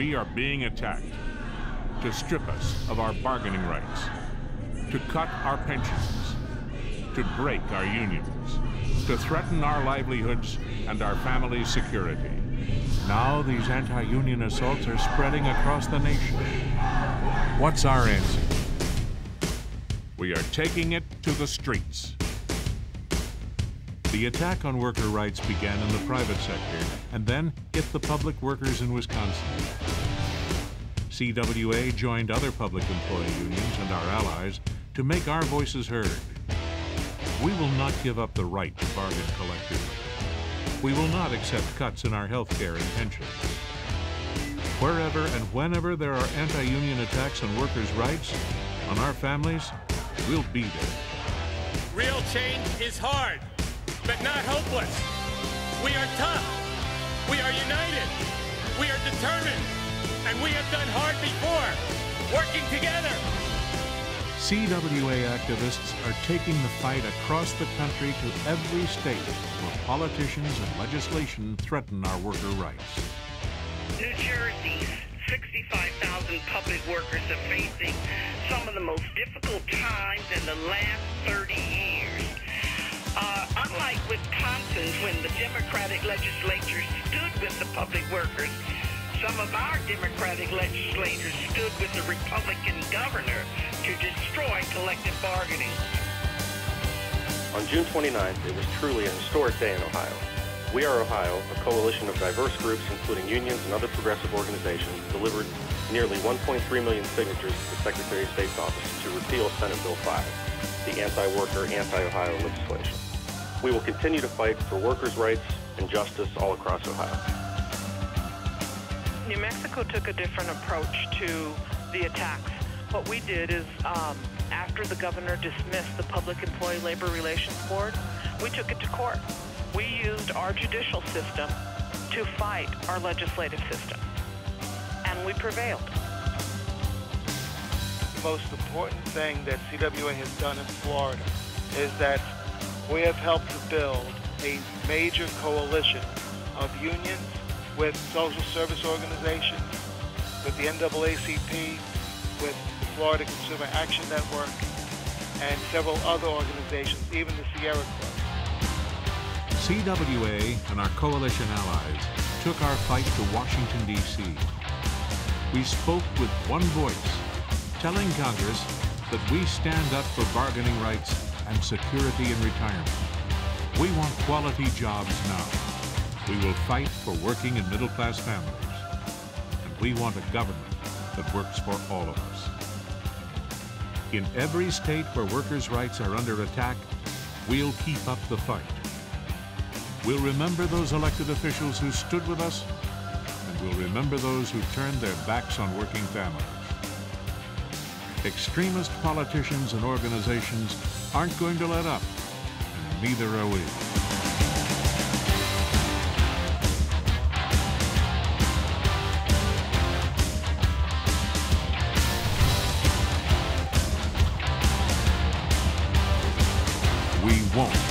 We are being attacked to strip us of our bargaining rights, to cut our pensions, to break our unions, to threaten our livelihoods and our families' security. Now these anti-union assaults are spreading across the nation. What's our answer? We are taking it to the streets. The attack on worker rights began in the private sector and then hit the public workers in Wisconsin. CWA joined other public employee unions and our allies to make our voices heard. We will not give up the right to bargain collectively. We will not accept cuts in our health care and pensions. Wherever and whenever there are anti-union attacks on workers' rights, on our families, we'll be there. Real change is hard, but not hopeless. We are tough. We are united. We are determined. And we have done hard before, working together. CWA activists are taking the fight across the country to every state where politicians and legislation threaten our worker rights. New Jersey's 65,000 public workers are facing some of the most difficult times in the last 30 years. Unlike Wisconsin, when the Democratic legislature stood with the public workers, some of our Democratic legislators stood with the Republican governor to destroy collective bargaining. On June 29th, it was truly a historic day in Ohio. We Are Ohio, a coalition of diverse groups including unions and other progressive organizations, delivered nearly 1.3 million signatures to the Secretary of State's office to repeal Senate Bill 5, the anti-worker, anti-Ohio legislation. We will continue to fight for workers' rights and justice all across Ohio. New Mexico took a different approach to the attacks. What we did is, after the governor dismissed the Public Employee Labor Relations Board, we took it to court. We used our judicial system to fight our legislative system, and we prevailed. The most important thing that CWA has done in Florida is that we have helped to build a major coalition of unions with social service organizations, with the NAACP, with the Florida Consumer Action Network, and several other organizations, even the Sierra Club. CWA and our coalition allies took our fight to Washington, D.C. We spoke with one voice, telling Congress that we stand up for bargaining rights and security in retirement. We want quality jobs now. We will fight for working and middle-class families. And we want a government that works for all of us. In every state where workers' rights are under attack, we'll keep up the fight. We'll remember those elected officials who stood with us, and we'll remember those who turned their backs on working families. Extremist politicians and organizations aren't going to let up, and neither are we. We won't